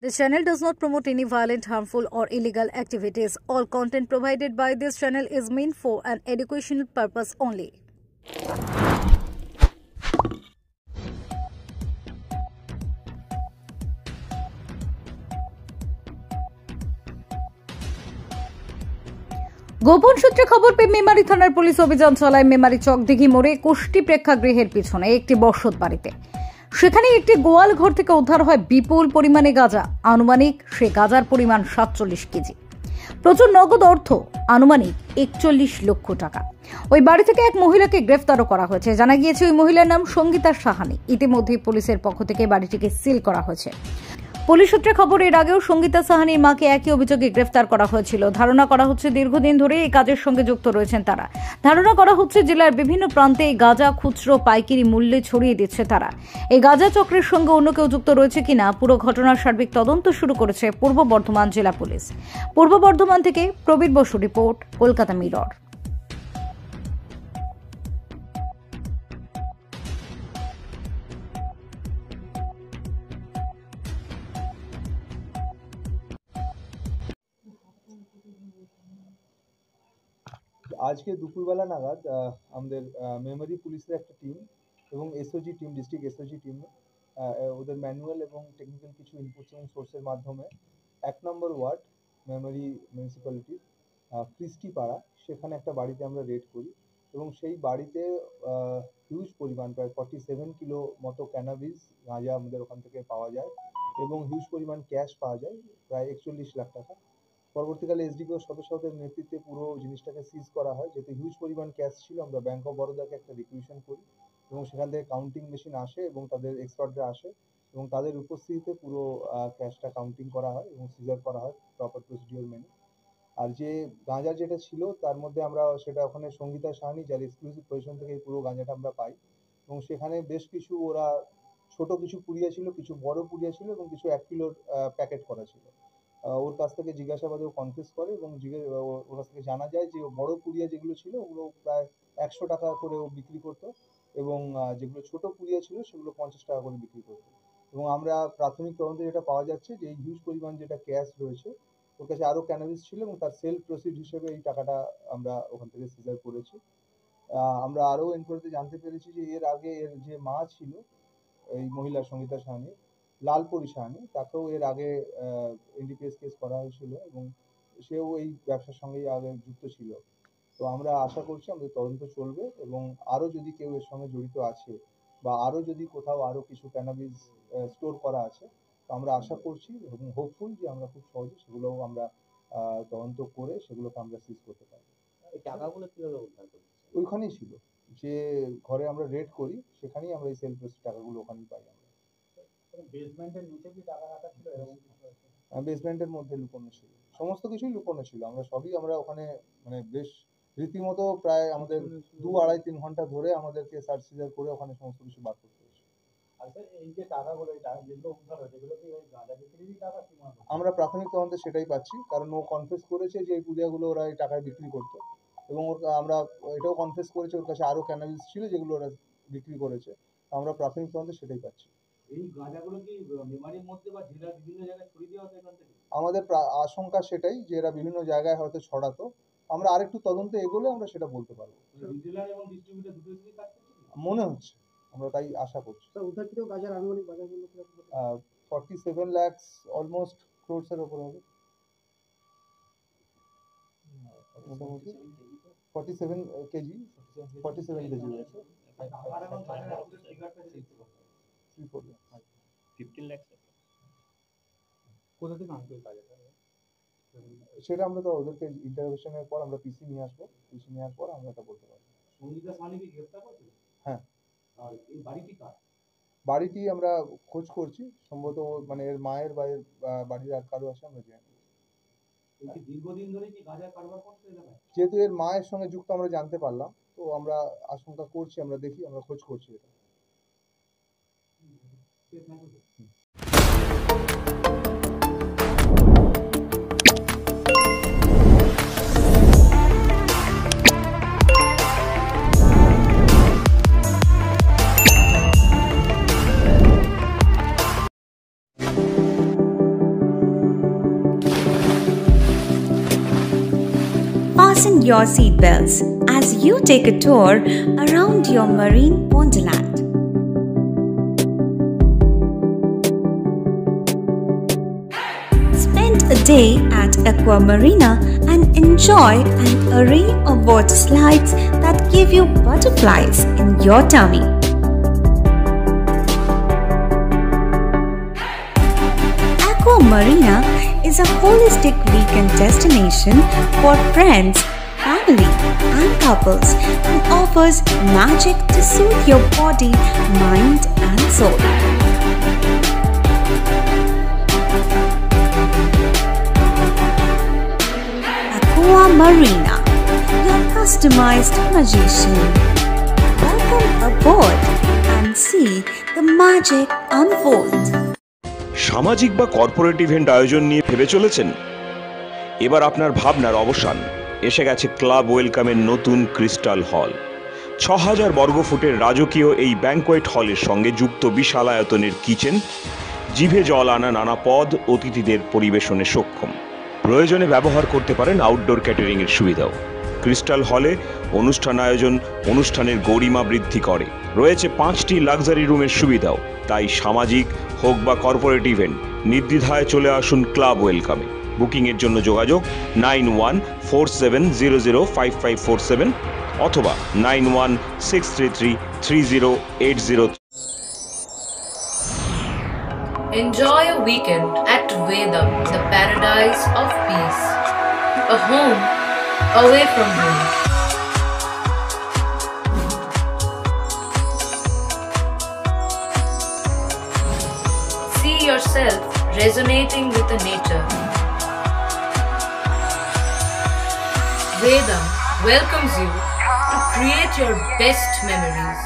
This channel does not promote any violent, harmful, or illegal activities. All content provided by this channel is meant for an educational purpose only. গোপন সূত্রে খবর পেয়ে মেমারি থানার police অভিযান চালায় মেমারি চকদিঘি মোড়ে কোষ্টি প্রেক্ষাগৃহের পিছনে একটি বসত বাড়িতে। সেখানে একটি গোয়াল ঘর থেকে উদ্ধার হয় বিপুল পরিমাণে গাঁজা। আনুমানিক সে গাঁজার পরিমাণ 47 কেজি। প্রচুর নগদ অর্থ আনুমানিক 41 লক্ষ টাকা। ওই বাড়ি থেকে এক মহিলাকে গ্রেফতারও করা হয়েছে। জানা গিয়েছে ওই মহিলার নাম সঙ্গীতা সাহানি। ইতিমধ্যে পুলিশের পক্ষ থেকে বাড়িটিকে সিল করা হয়েছে। পুলিশ সূত্রে খবর, এর আগেও সঙ্গীতা সাহানির মাকে একই অভিযোগে গ্রেফতার করা হয়েছিল। ধারণা করা হচ্ছে দীর্ঘদিন ধরে এই কাজের সঙ্গে যুক্ত রয়েছেন তারা। ধারণা করা হচ্ছে জেলার বিভিন্ন প্রান্তে এই গাঁজা খুচরো পাইকারি মূল্যে ছড়িয়ে দিচ্ছে তারা। এই গাঁজা চক্রের সঙ্গে অন্য কেউ যুক্ত রয়েছে কিনা পুরো ঘটনার সার্বিক তদন্ত শুরু করেছে পূর্ব বর্ধমান জেলা পুলিশ। পূর্ব বর্ধমান থেকে প্রবীর বসু রিপোর্ট, কলকাতা মিরর। আজকে দুপুরবেলা নাগাদ আমাদের মেমরি পুলিশের একটা টিম এবং SOG team, district SOG team, ওদের ম্যানুয়াল এবং টেকনিক্যাল কিছু ইনপুটস এবং সোর্সের মাধ্যমে 1 নম্বর ওয়ার্ড মেমরি মিউনিসিপ্যালিটির ক্রিস্টিপাড়া, সেখানে একটা বাড়িতে আমরা রেড করি এবং সেই বাড়িতে হিউজ পরিমাণ প্রায় 47 কিলো মতো ক্যানাবিস গাঁজা আমাদের ওখান থেকে পাওয়া যায় এবং হিউজ পরিমাণ ক্যাশ পাওয়া যায় প্রায় 41 লাখ টাকা। পরবর্তীকালে এসডিপিও সদস্যদের নেতৃত্বে পুরো জিনিসটাকে সিজ করা হয়। যেহেতু হিউজ পরিমাণ ক্যাশ ছিল, আমরা ব্যাংক অফ বরোদাকে একটা রিকুইজিশন করি এবং সেখান থেকে কাউন্টিং মেশিন আসে এবং তাদের এক্সপার্টরা আসে এবং তাদের উপস্থিতিতে পুরো ক্যাশটা কাউন্টিং করা হয় এবং সিজার করা হয় প্রপার প্রসিডিওর মেনে। আর যে গাঁজা যেটা ছিল তার মধ্যে আমরা সেটা ওখানে সঙ্গীতা সাহানি, যার এক্সক্লুসিভ পজিশন থেকে এই পুরো গাঁজাটা আমরা পাই এবং সেখানে বেশ কিছু ওরা ছোট কিছু পুড়িয়া ছিল, কিছু বড় পুড়িয়া ছিল এবং কিছু 1 কিলোর প্যাকেট করা ছিল। ওর কাছ থেকে জিজ্ঞাসাবাদে ও কনফেস করে এবং ওর কাছ থেকে জানা যায় যে বড় পুড়িয়া যেগুলো ছিল ওগুলো প্রায় 100 টাকা করে ও বিক্রি করতো এবং যেগুলো ছোট পুড়িয়া ছিল সেগুলো 50 টাকা করে বিক্রি করতো। এবং আমরা প্রাথমিক তদন্তে যেটা পাওয়া যাচ্ছে যে এই হিউজ পরিমাণ যেটা ক্যাশ রয়েছে, ওর কাছে আরও ক্যানাবিস ছিল এবং তার সেল প্রসিড হিসেবে এই টাকাটা আমরা ওখান থেকে সিজার করেছি। আমরা আরও এনকোয়ারিতে জানতে পেরেছি যে এর আগে এর যে মা ছিল এই মহিলা সঙ্গীতা সাহানি, লালপরি সাহানি, তাকেও এর আগে এনডিপিএস কেস করা হয়েছিল এবং সেও এই ব্যবসার সঙ্গেই আগে যুক্ত ছিল। তো আমরা আশা করছি আমাদের তদন্ত চলবে এবং আরও যদি কেউ এর সঙ্গে জড়িত আছে বা আরও যদি কোথাও আরও কিছু ক্যানাবিস স্টোর করা আছে, তো আমরা আশা করছি এবং হোপফুল যে আমরা খুব সহজে সেগুলোও আমরা তদন্ত করে সেগুলোকে আমরা সিজ করতে পারবো। এই টাকাগুলো কিভাবে উদ্ধার করছি? ওইখানেই ছিল, যে ঘরে আমরা রেড করি সেখানেই আমরা এই সেল প্রসিড টাকাগুলো ওখানেই পাই। আমরা বেসমেন্টের নিচে কি টাকা রাখা ছিল? বেসমেন্টের মধ্যে লুকোনো ছিল, সমস্ত কিছুই লুকোনো ছিল। আমরা ওখানে মানে বেশ রীতিমতো প্রায় আমাদের 2-2.5-3 ঘন্টা ধরে আমাদেরকে সার্চ সিজার করে ওখানে সমস্ত কিছু বার করতে হয়েছে। আচ্ছা, এই যে টাকাগুলো, এই টাকা যেগুলো উদ্ধার হয়েছে এগুলো কি ওই গাঁজা বিক্রিরই টাকা? আমরা প্রাথমিক তদন্তে সেটাই পাচ্ছি, কারণ ও কনফেস করেছে যে এই পুড়িয়াগুলো ওরা এই টাকায় বিক্রি করতো এবং আমরা এটাও কনফেস করেছে ওর কাছে আরও ক্যানাবিস ছিল যেগুলো ওরা বিক্রি করেছে। আমরা প্রাথমিক তদন্তে সেটাই পাচ্ছি। এই গাঁজাগুলো কি মেমারির মধ্যে বা জেলার বিভিন্ন জায়গায় ছড়িয়ে দেওয়া হতো এখান থেকে? আমাদের আশঙ্কা সেটাই যে এরা বিভিন্ন জায়গায় হয়তো ছড়াতো। আমরা আরেকটু তদন্তে এগোলে আমরা সেটা বলতে পারবো। রিটেলার এবং ডিস্ট্রিবিউটর দুটোই কাজ করছে মনে হচ্ছে, আমরা তাই আশা করছি। স্যার, উদ্ধারকৃত গাঁজার আনুমানিক বাজার মূল্য কত? 47 lakhs অলমোস্ট ক্রোরস এর উপর হবে। মোটামুটি 47 কেজি আছে। 15 লাখ। কোথা থেকে আনতে গাঁজাটা? সেটা আমরা তো ওদেরকে ইন্টারভিউশনের পর আমরা পিসি নিয়ে আসবো, পিসি নেওয়ার পর আমরা এটা বলতে পারবো। সঙ্গীতা সাহানিকে গ্রেফতার করেছে? হ্যাঁ। আর এই বাড়িটি কার? বাড়িটি আমরা খোঁজ করছি, সম্ভবত মানে এর মায়ের বা এর বাড়ির আর কারো আছে আমরা জানি। দীর্ঘদিন ধরে কি গাঁজার কারবার করছে এলাকায়? যেহেতু এর মায়ের সঙ্গে যুক্ত আমরা জানতে পারলাম, তো আমরা আশঙ্কা করছি, আমরা দেখি, আমরা খোঁজ করছি এটা। fasten your seatbelts as you take a tour around your marine wonderland. Spend a day at Aqua Marina and enjoy an array of water slides that give you butterflies in your tummy. Aqua Marina is a holistic weekend destination for friends, family, and couples and offers magic to soothe your body, mind, and soul. Aqua Marina, your customized magician. Welcome aboard and see the magic unfold. সামাজিক বা corporate event আয়োজন নিয়ে ভেবে চলেছেন? এবার আপনার ভাবনার অবসান। এসে গেছে ক্লাব ওয়েলকামের নতুন ক্রিস্টাল হল। ৬,০০০ বর্গফুটের রাজকীয় এই ব্যাংকোয়েট হলের সঙ্গে যুক্ত বিশাল আয়তনের কিচেন, জিভে জল আনা নানা পদ অতিথিদের পরিবেশনে সক্ষম। প্রয়োজনে ব্যবহার করতে পারেন আউটডোর ক্যাটারিংয়ের সুবিধাও। ক্রিস্টাল হলে অনুষ্ঠান আয়োজন অনুষ্ঠানের গরিমা বৃদ্ধি করে। রয়েছে ৫টি লাক্সারি রুমের সুবিধাও। তাই সামাজিক হোক বা কর্পোরেট ইভেন্ট নির্দ্বিধায় চলে আসুন ক্লাব ওয়েলকামে। বুকিংয়ের জন্য যোগাযোগ 9147005547 অথবা 9163330803। Enjoy a weekend at Vedam, the paradise of peace. A home away from home. See yourself resonating with the nature. Vedam welcomes you to create your best memories.